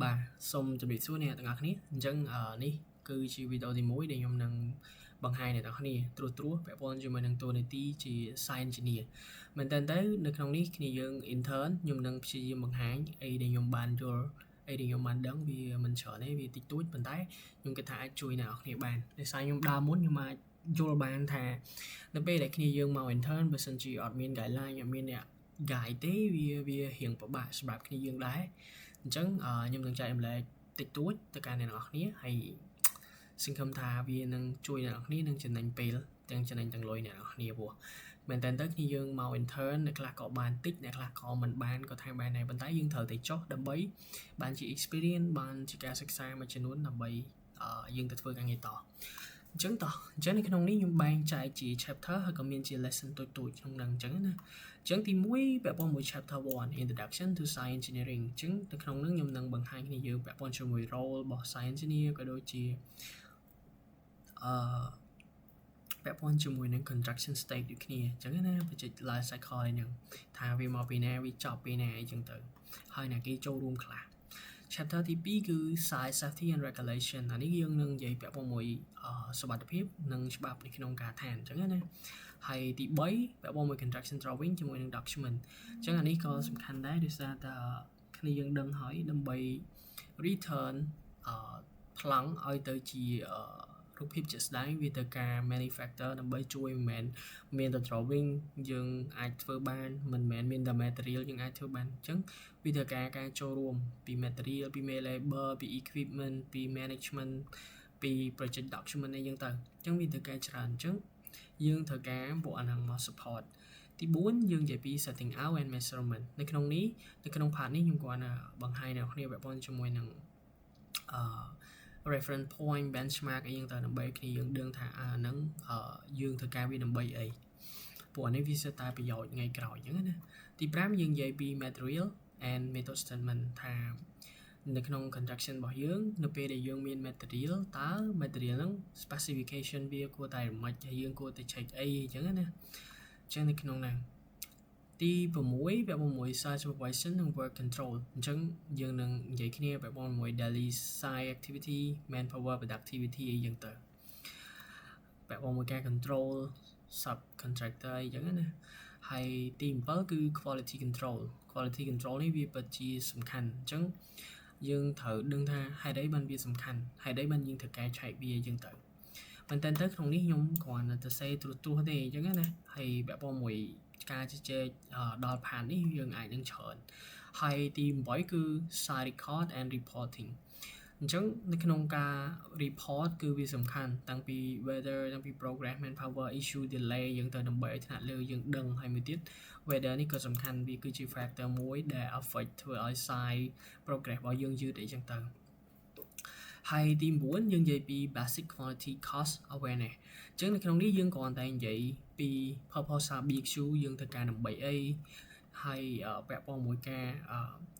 បាទសូមជម្រាបសួរអ្នកទាំងអស់គ្នាអញ្ចឹងនេះគឺជាវីដេអូទី1ដែលខ្ញុំនឹងបង្ហាញអ្នកទាំងអស់គ្នាត្រួសពាក់ព័ន្ធជាមួយនឹងតួនាទីជា Science Engineer មែនតើនៅក្នុងនេះគ្នាយើង intern ខ្ញុំនឹងព្យាយាមបង្ហាញអីដែលខ្ញុំបានយល់អីដែលខ្ញុំបានដឹងវាមិនច្រើនទេវាតិចតួចប៉ុន្តែខ្ញុំគិតថាអាចជួយអ្នកនរគ្នាបានដោយសារខ្ញុំដើរមុនខ្ញុំអាចយល់បានថានៅពេលដែលគ្នាយើងមក intern បើសិនជាអត់មាន guideline អត់មានអ្នក guide ទេវារៀងពិបាកសម្រាប់គ្នាយើងដែរអញ្ចឹងខ្ញុំនឹងចែករំលែកតិចតួចទៅកាន់អ្នកនរគ្នាហើយសង្ឃឹមថាវានឹងជួយអ្នកនរគ្នានឹងចំណេញពេលទាំងចំណេញទាំងលុយអ្នកនរគ្នាព្រោះមែនតើគ្នាយើងមក intern អ្នកខ្លះក៏បានតិចអ្នកខ្លះក៏មិនបានក៏ថាបានដែរប៉ុន្តែយើងត្រូវតែចុះដើម្បីបានជា experience បានជាការសិក្សាមួយចំនួនដើម្បីយើងទៅធ្វើការងារតអញ្ចឹងនៅក្នុងនេះខ្ញុំបែងចែកជា chapter ហើយក៏មានជា lesson តូចៗក្នុងហ្នឹងអញ្ចឹងណាអញ្ចឹងទី1ពាក់ព័ន្ធមួយ chapter 1 Introduction to Science Engineering អញ្ចឹងនៅក្នុងហ្នឹងខ្ញុំនឹងបង្ហាញគ្នាយើងពាក់ព័ន្ធជាមួយ role របស់ Science Engineer ក៏ដូចជាពាក់ព័ន្ធជាមួយនឹង construction stage ដូចគ្នាអញ្ចឹងណាបច្ចេក life cycle ហ្នឹងថាវាមកពីណាវាចប់ពីណាអីចឹងទៅហើយណាគេចូលរួមខ្លះ chapter ទី2គឺ Site Safety and Regulation អានេះយើងនឹងនិយាយពាក់ព័ន្ធមួយសុវត្ថិភាពនិងច្បាប់នៅក្នុងការឋានអញ្ចឹងណាហើយទី3ពាក់ព័ន្ធមួយ construction drawing ជាមួយនឹង document អញ្ចឹងអានេះក៏សំខាន់ដែរដោយសារតែគ្នាយើងដឹងហើយដើម្បី return ប្លង់ឲ្យទៅជារូបភាពជាក់ស្ដែងវាទៅការ manufacture ដើម្បីជួយមិនមែនមានតែ drawing យើងអាចធ្វើបានមិនមែនមានតែ material យើងអាចធ្វើបានអញ្ចឹងវាទៅការចូលរួមពី material ពី labor ពី equipment ពី management ពី project document អីចឹងទៅអញ្ចឹងវាទៅការច្រើនអញ្ចឹងយើងត្រូវការពួកអាហ្នឹងមក support ទី4យើងនិយាយពី setting out and measurement នៅក្នុងនេះនៅក្នុង part នេះខ្ញុំគ្រាន់តែបង្ហាញអ្នកនរគ្នាពាក់ព័ន្ធជាមួយនឹងreference point benchmark អីយ៉ាងទៅដើម្បីគ្នាយើងដឹងថាហ្នឹងយើងធ្វើការវាដើម្បីអីពួកនេះវាសិតតែប្រយោជន៍ថ្ងៃក្រោយអញ្ចឹងណាទី5យើងនិយាយពី material and method statement ថានៅក្នុង construction របស់យើងនៅពេលដែលយើងមាន material តើ material ហ្នឹង specification វាគួរតែរំេចហើយយើងគួរតែ check អីអញ្ចឹងណាអញ្ចឹងនៅក្នុងហ្នឹងទី6ពាក់ព័ន្ធមួយ site supervision និង work control អញ្ចឹងយើងនឹងនិយាយគ្នាពាក់ព័ន្ធមួយ daily site activity manpower productivity អីយ៉ាងទៅពាក់ព័ន្ធមួយការ control sub contractor អីចឹងណាហើយទី7គឺ quality control នេះវាពិតជាសំខាន់អញ្ចឹងយើងត្រូវដឹងថាហេតុអីបានវាសំខាន់ហេតុអីបានយើងត្រូវការឆែកវាអញ្ចឹងទៅប៉ុន្តែក្នុងនេះខ្ញុំគ្រាន់តែទៅសេត្រួសទេអញ្ចឹងណាហើយពាក់ព័ន្ធមួយការជជែកដល់ផាននេះយើងអាចនឹងច្រើនហើយទី8គឺ site record and reporting អញ្ចឹងនៅក្នុងការ report គឺវាសំខាន់តាំងពី weather តាំងពី progress manpower issue delay យើងទៅដើម្បីឲ្យថ្នាក់លើយើងដឹងហើយមួយទៀត weather នេះក៏សំខាន់វាគឺជា factor មួយដែល affect ធ្វើឲ្យ site progress របស់យើងយឺតអីចឹងទៅហើយទី9យើងនិយាយពី basic quality cost awareness អញ្ចឹងនៅក្នុងនេះយើងគ្រាន់តែនិយាយពី proposal BQ យើងត្រូវការដើម្បីអីហើយពាក់ព័ន្ធមួយការ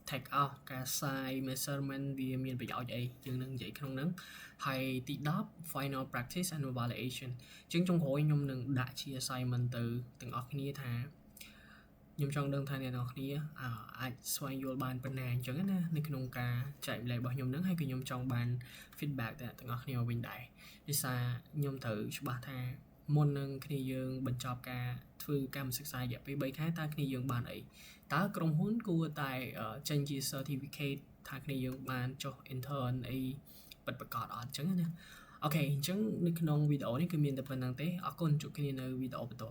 take off ការ size measurement វាមានប្រយោជន៍អីយើងនឹងនិយាយក្នុងហ្នឹងហើយទី10 final practice and evaluation អញ្ចឹងចុងក្រោយខ្ញុំនឹងដាក់ជា assignment ទៅទាំងអស់គ្នាថាខ្ញុំចង់ដឹងថាអ្នកនរគ្នាអាចស្វែងយល់បានប៉ុណ្ណាអញ្ចឹងណានៅក្នុងការចែករំលែករបស់ខ្ញុំហ្នឹងហើយក៏ខ្ញុំចង់បាន feedback ទាំងអស់គ្នាមកវិញដែរដោយសារខ្ញុំត្រូវច្បាស់ថាមុននឹងគ្នាយើងបញ្ចប់ការធ្វើកម្មសិក្សារយៈពេល3ខែតើគ្នាយើងបានអីតើក្រុមហ៊ុនគួរតែចេញជា certificate ថាគ្នាយើងបានចុះ intern អីពិតប្រាកដអត់អញ្ចឹងណាអូខេអញ្ចឹងនៅក្នុងវីដេអូនេះគឺមានតែប៉ុណ្្នឹងទេអរគុណជួបគ្នានៅវីដេអូបន្ត